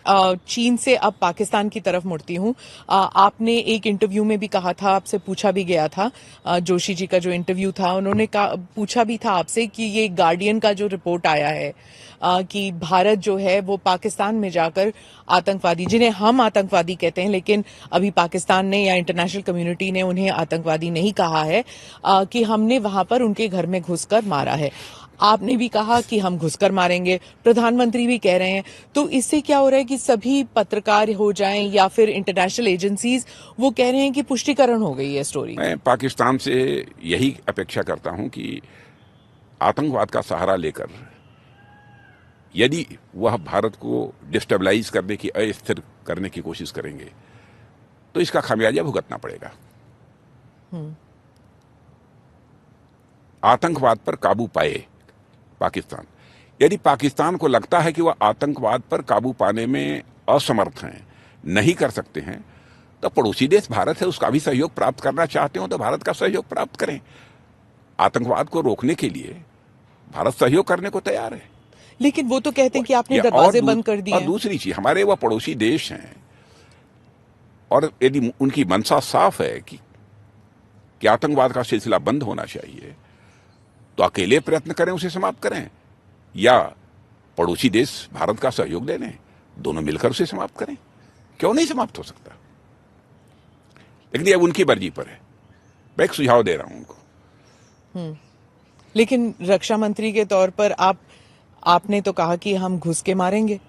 चीन से अब पाकिस्तान की तरफ मुड़ती हूँ। आपने एक इंटरव्यू में भी कहा था, आपसे पूछा भी गया था, जोशी जी का जो इंटरव्यू था उन्होंने पूछा भी था आपसे कि ये गार्डियन का जो रिपोर्ट आया है कि भारत जो है वो पाकिस्तान में जाकर आतंकवादी, जिन्हें हम आतंकवादी कहते हैं लेकिन अभी पाकिस्तान ने या इंटरनेशनल कम्युनिटी ने उन्हें आतंकवादी नहीं कहा है, कि हमने वहां पर उनके घर में घुसकर मारा है। आपने भी कहा कि हम घुसकर मारेंगे, प्रधानमंत्री भी कह रहे हैं। तो इससे क्या हो रहा है कि सभी पत्रकार हो जाएं या फिर इंटरनेशनल एजेंसीज वो कह रहे हैं कि पुष्टिकरण हो गई है स्टोरी की। मैं पाकिस्तान से यही अपेक्षा करता हूं कि आतंकवाद का सहारा लेकर यदि वह भारत को डिस्टेबलाइज करने की, अस्थिर करने की कोशिश करेंगे तो इसका खामियाजा भुगतना पड़ेगा। आतंकवाद पर काबू पाए पाकिस्तान, यदि पाकिस्तान को लगता है कि वह आतंकवाद पर काबू पाने में असमर्थ हैं, नहीं कर सकते हैं, तो पड़ोसी देश भारत है, उसका भी सहयोग प्राप्त करना चाहते हो तो भारत का सहयोग प्राप्त करें। आतंकवाद को रोकने के लिए भारत सहयोग करने को तैयार है। लेकिन वो तो कहते हैं कि आपने दरवाजे बंद कर दिए और हैं। दूसरी चीज, हमारे वह पड़ोसी देश हैं और यदि उनकी मंशा साफ है कि आतंकवाद का सिलसिला बंद होना चाहिए, तो अकेले प्रयत्न करें, उसे समाप्त करें, या पड़ोसी देश भारत का सहयोग ले लें, दोनों मिलकर उसे समाप्त करें। क्यों नहीं समाप्त हो सकता? लेकिन ये उनकी मर्जी पर है। मैं एक सुझाव दे रहा हूं उनको। लेकिन रक्षा मंत्री के तौर पर आपने तो कहा कि हम घुस के मारेंगे।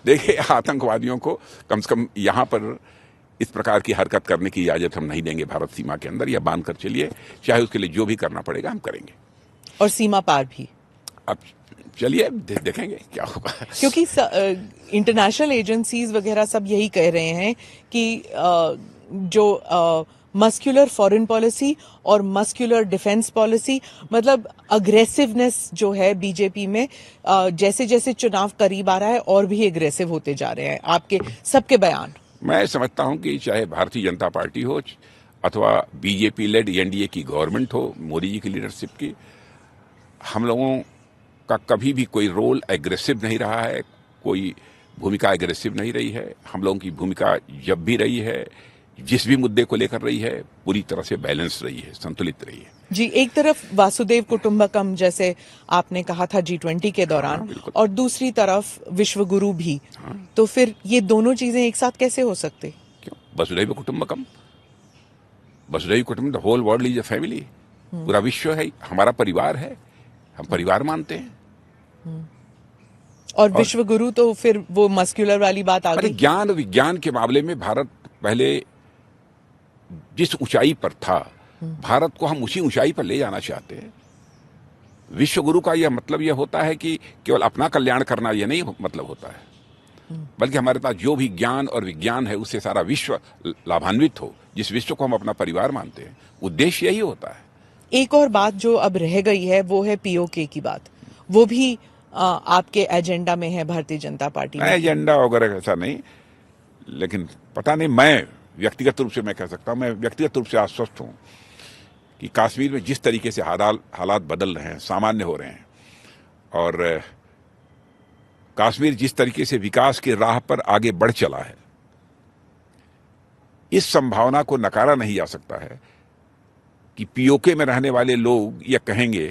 देखिए, आतंकवादियों को कम से कम यहां पर इस प्रकार की हरकत करने की इजाजत हम नहीं देंगे। भारत सीमा के अंदर या बांध कर चलिए, चाहे उसके लिए जो भी करना पड़ेगा हम करेंगे, और सीमा पार भी। अब चलिए देखेंगे क्या होगा। क्योंकि इंटरनेशनल एजेंसीज वगैरह सब यही कह रहे हैं कि जो मस्कुलर फॉरेन पॉलिसी और मस्कुलर डिफेंस पॉलिसी, मतलब अग्रेसिवनेस जो है बीजेपी में, जैसे जैसे चुनाव करीब आ रहा है और भी एग्रेसिव होते जा रहे हैं। आपके सबके बयान, मैं समझता हूं कि चाहे भारतीय जनता पार्टी हो अथवा बीजेपी लेड एनडीए की गवर्नमेंट हो, मोदी जी की लीडरशिप की, हम लोगों का कभी भी कोई रोल एग्रेसिव नहीं रहा है, कोई भूमिका एग्रेसिव नहीं रही है। हम लोगों की भूमिका जब भी रही है, जिस भी मुद्दे को लेकर रही है, पूरी तरह से बैलेंस रही है, संतुलित रही है। जी, एक तरफ वासुदेव कुटुंबकम जैसे आपने कहा था G20 के दौरान, हाँ, और दूसरी तरफ विश्व गुरु भी। हाँ। तो फिर ये दोनों चीजें एक साथ कैसे हो सकते? क्यों? वसुधैव कुटुंबकम, वसुधैव कुटुंब, the whole world is a family. पूरा विश्व है, हमारा परिवार है, हम परिवार मानते हैं। और विश्व गुरु तो फिर वो मस्कुलर वाली बात आ अरे, गई। ज्ञान विज्ञान के मामले में भारत पहले जिस ऊंचाई पर था, भारत को हम उसी ऊंचाई पर ले जाना चाहते हैं। विश्व गुरु का यह मतलब यह होता है कि केवल अपना कल्याण करना, यह नहीं मतलब होता है, बल्कि हमारे पास जो भी ज्ञान और विज्ञान है उससे सारा विश्व लाभान्वित हो, जिस विश्व को हम अपना परिवार मानते हैं। उद्देश्य यही होता है। एक और बात जो अब रह गई है वो है पीओके की बात। वो भी आपके एजेंडा में है भारतीय जनता पार्टी में? एजेंडा वगैरह ऐसा नहीं, लेकिन पता नहीं, मैं व्यक्तिगत रूप से मैं कह सकता हूं, मैं व्यक्तिगत रूप से आश्वस्त हूं कि कश्मीर में जिस तरीके से हालात बदल रहे हैं, सामान्य हो रहे हैं, और कश्मीर जिस तरीके से विकास की राह पर आगे बढ़ चला है, इस संभावना को नकारा नहीं जा सकता है कि पीओके में रहने वाले लोग यह कहेंगे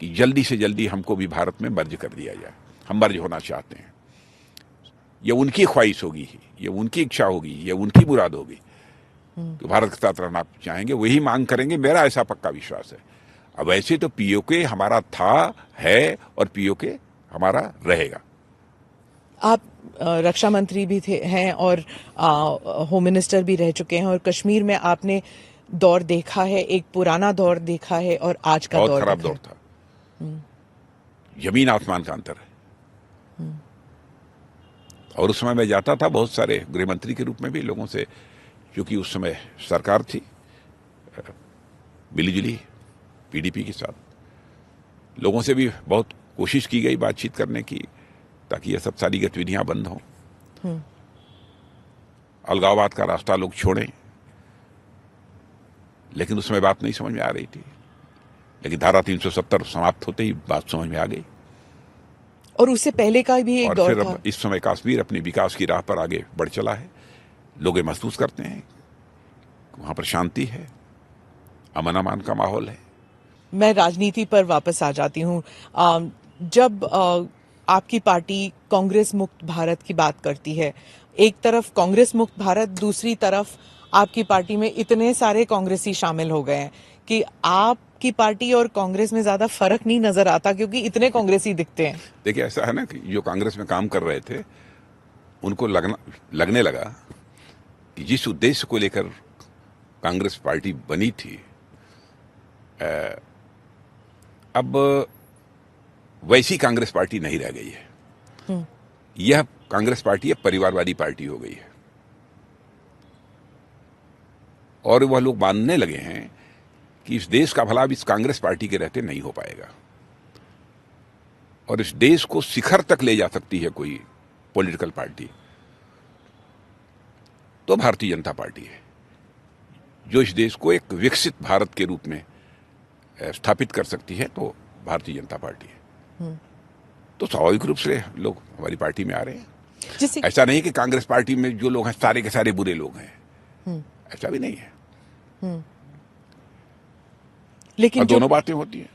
कि जल्दी से जल्दी हमको भी भारत में मर्ज कर दिया जाए, हम मर्ज होना चाहते हैं। ये उनकी ख्वाहिश होगी, ये उनकी इच्छा होगी, ये उनकी मुराद होगी कि भारत के साथ रहना चाहेंगे, वही मांग करेंगे, मेरा ऐसा पक्का विश्वास है। अब ऐसे तो पीओके हमारा था, है, और पीओके हमारा रहेगा। आप रक्षा मंत्री भी थे हैं और होम मिनिस्टर भी रह चुके हैं, और कश्मीर में आपने दौर देखा है, एक पुराना दौर देखा है और आज का बहुत दौर खराब देखा दौर था, जमीन आसमान का अंतर है। और उस समय मैं जाता था बहुत सारे गृहमंत्री के रूप में भी लोगों से, क्योंकि उस समय सरकार थी मिलीजुली पीडीपी के साथ, लोगों से भी बहुत कोशिश की गई बातचीत करने की, ताकि ये सब सारी गतिविधियां बंद हों, अलगाववाद का रास्ता लोग छोड़ें। लेकिन उसमें बात नहीं समझ में आ रही थी, लेकिन धारा 370 समाप्त होते ही बात समझ में आ गई। और उससे पहले का भी एक और दौर फिर था। अब इस समय कश्मीर अपनी विकास की राह पर आगे बढ़ चला है। लोग ये महसूस करते हैं वहां पर शांति है, अमन अमान का माहौल है। मैं राजनीति पर वापस आ जाती हूँ। जब आपकी पार्टी कांग्रेस मुक्त भारत की बात करती है, एक तरफ कांग्रेस मुक्त भारत, दूसरी तरफ आपकी पार्टी में इतने सारे कांग्रेसी शामिल हो गए हैं कि आपकी पार्टी और कांग्रेस में ज्यादा फर्क नहीं नजर आता क्योंकि इतने कांग्रेसी दिखते हैं। देखिए, ऐसा है ना कि जो कांग्रेस में काम कर रहे थे उनको लगने लगा कि जिस उद्देश्य को लेकर कांग्रेस पार्टी बनी थी, अब वैसी कांग्रेस पार्टी नहीं रह गई है। यह कांग्रेस पार्टी एक परिवारवादी पार्टी हो गई है और वह लोग मानने लगे हैं कि इस देश का भला अब इस कांग्रेस पार्टी के रहते नहीं हो पाएगा और इस देश को शिखर तक ले जा सकती है कोई पॉलिटिकल पार्टी तो भारतीय जनता पार्टी है, जो इस देश को एक विकसित भारत के रूप में स्थापित कर सकती है, तो भारतीय जनता पार्टी है। तो स्वाभाविक रूप से लोग हमारी पार्टी में आ रहे हैं। ऐसा नहीं कि कांग्रेस पार्टी में जो लोग हैं सारे के सारे बुरे लोग हैं, ऐसा भी नहीं है। लेकिन दोनों बातें होती हैं।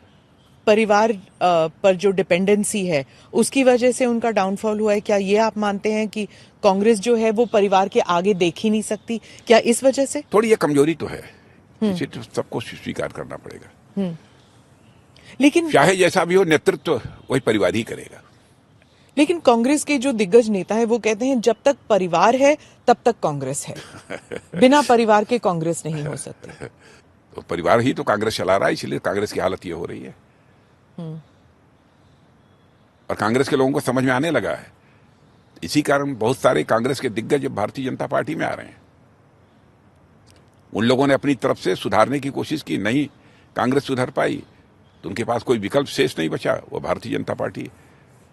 परिवार पर जो डिपेंडेंसी है उसकी वजह से उनका डाउनफॉल हुआ है, क्या ये आप मानते हैं कि कांग्रेस जो है वो परिवार के आगे देख ही नहीं सकती? क्या इस वजह से थोड़ी ये कमजोरी तो है, इसे तो सबको स्वीकार करना पड़ेगा। लेकिन चाहे जैसा भी हो, नेतृत्व वही परिवार ही करेगा। लेकिन कांग्रेस के जो दिग्गज नेता है वो कहते हैं जब तक परिवार है तब तक कांग्रेस है, बिना परिवार के कांग्रेस नहीं हो सकती। तो परिवार ही तो कांग्रेस चला रहा है, इसलिए कांग्रेस की हालत ये हो रही है। और कांग्रेस के लोगों को समझ में आने लगा है, इसी कारण बहुत सारे कांग्रेस के दिग्गज भारतीय जनता पार्टी में आ रहे हैं। उन लोगों ने अपनी तरफ से सुधारने की कोशिश की, नहीं कांग्रेस सुधर पाई तो उनके पास कोई विकल्प शेष नहीं बचा, वो भारतीय जनता पार्टी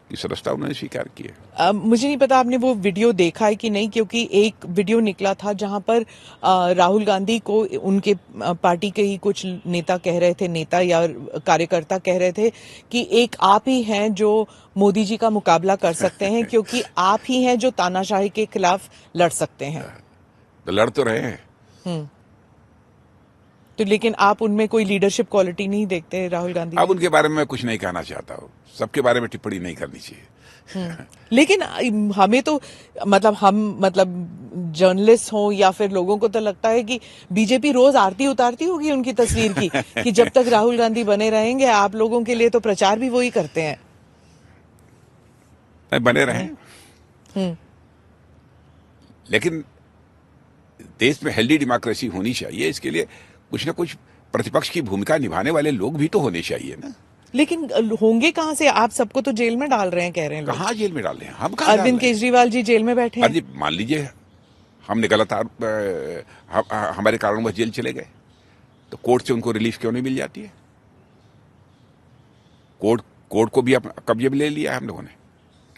की सदस्यता उन्होंने स्वीकार की है। मुझे नहीं पता आपने वो वीडियो देखा है कि नहीं, क्योंकि एक वीडियो निकला था जहां पर राहुल गांधी को उनके पार्टी के ही कुछ नेता कह रहे थे, नेता या कार्यकर्ता कह रहे थे कि एक आप ही हैं जो मोदी जी का मुकाबला कर सकते हैं क्योंकि आप ही हैं जो तानाशाही के खिलाफ लड़ सकते हैं। तो लड़ तो रहे हैं। तो लेकिन आप उनमें कोई लीडरशिप क्वालिटी नहीं देखते राहुल गांधी? अब उनके बारे में मैं कुछ नहीं कहना चाहता हूँ, सबके बारे में टिप्पणी नहीं करनी चाहिए। लेकिन हमें तो मतलब जर्नलिस्ट हो या फिर लोगों को तो लगता है कि बीजेपी रोज आरती उतारती होगी उनकी तस्वीर की कि जब तक राहुल गांधी बने रहेंगे आप लोगों के लिए तो प्रचार भी वही करते हैं। बने रहें, लेकिन देश में हेल्दी डेमोक्रेसी होनी चाहिए, इसके लिए कुछ न कुछ प्रतिपक्ष की भूमिका निभाने वाले लोग भी तो होने चाहिए ना। लेकिन होंगे कहां से? आप सबको तो जेल में डाल रहे हैं, कह रहे हैं लोग। कहाँ जेल में डाल रहे हैं? हम कहाँ? अरविंद केजरीवाल जी जेल में बैठे हैं। मान लीजिए हमने गलत हमारे कारणवश जेल चले गए, तो कोर्ट से उनको रिलीफ क्यों नहीं मिल जाती है? कोर्ट को भी कब्जे में ले लिया है हम लोगों ने।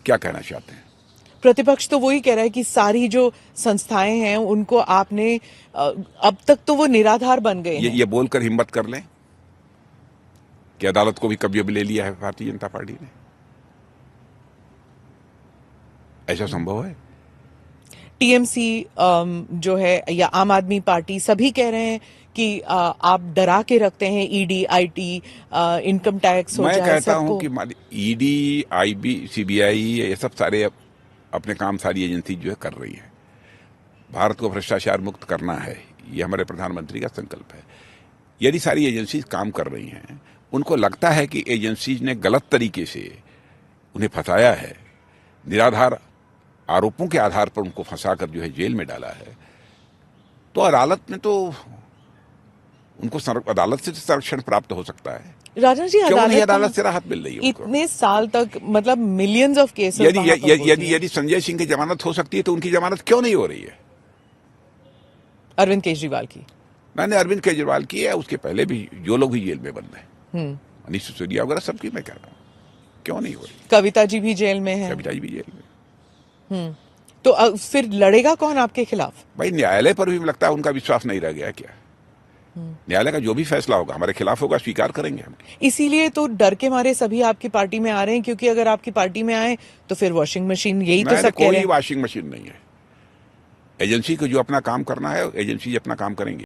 क्या कहना चाहते हैं? प्रतिपक्ष तो वही कह रहा है कि सारी जो संस्थाएं हैं उनको आपने अब तक तो वो निराधार बन गए हैं। ये बोलकर हिम्मत कर लें कि अदालत को भी कब्जे में ले लिया है भारतीय जनता पार्टी ने। ऐसा संभव है? टीएमसी जो है या आम आदमी पार्टी सभी कह रहे हैं कि आप डरा के रखते हैं, ईडी, आईटी, इनकम टैक्स हो जाए सबको। मैं कहता हूं कि ईडी, आईबी, सीबीआई, ये सब सारे अपने काम सारी एजेंसी जो है कर रही है। भारत को भ्रष्टाचार मुक्त करना है, ये हमारे प्रधानमंत्री का संकल्प है। यदि सारी एजेंसी काम कर रही हैं, उनको लगता है कि एजेंसीज ने गलत तरीके से उन्हें फंसाया है, निराधार आरोपों के आधार पर उनको फंसाकर जो है जेल में डाला है, तो अदालत में तो उनको अदालत से संरक्षण प्राप्त हो सकता है। राजा जी, अदालत से राहत मिल रही है इतने साल तक, मतलब मिलियंस ऑफ केसेस। यदि संजय सिंह की जमानत हो सकती है तो उनकी जमानत क्यों नहीं हो रही है? अरविंद केजरीवाल की? मैंने अरविंद केजरीवाल की है, उसके पहले भी जो लोग भी जेल में बंद हैं, मनीष सिसोदिया वगैरह सबकी मैं कह रहा हूँ, क्यों नहीं हो रही? कविता जी भी जेल में है। कविता जी भी जेल में। तो फिर लड़ेगा कौन आपके खिलाफ? भाई न्यायालय पर भी लगता है उनका विश्वास नहीं रह गया क्या? न्यायालय का जो भी फैसला होगा हमारे खिलाफ होगा, स्वीकार करेंगे हम। इसीलिए तो डर के मारे सभी आपकी पार्टी में आ रहे हैं, क्योंकि अगर आपकी पार्टी में आए तो फिर वॉशिंग मशीन, यही तो सब कह रहे कोई हैं। वॉशिंग मशीन नहीं है। एजेंसी को जो अपना काम करना है, एजेंसी अपना काम करेंगी।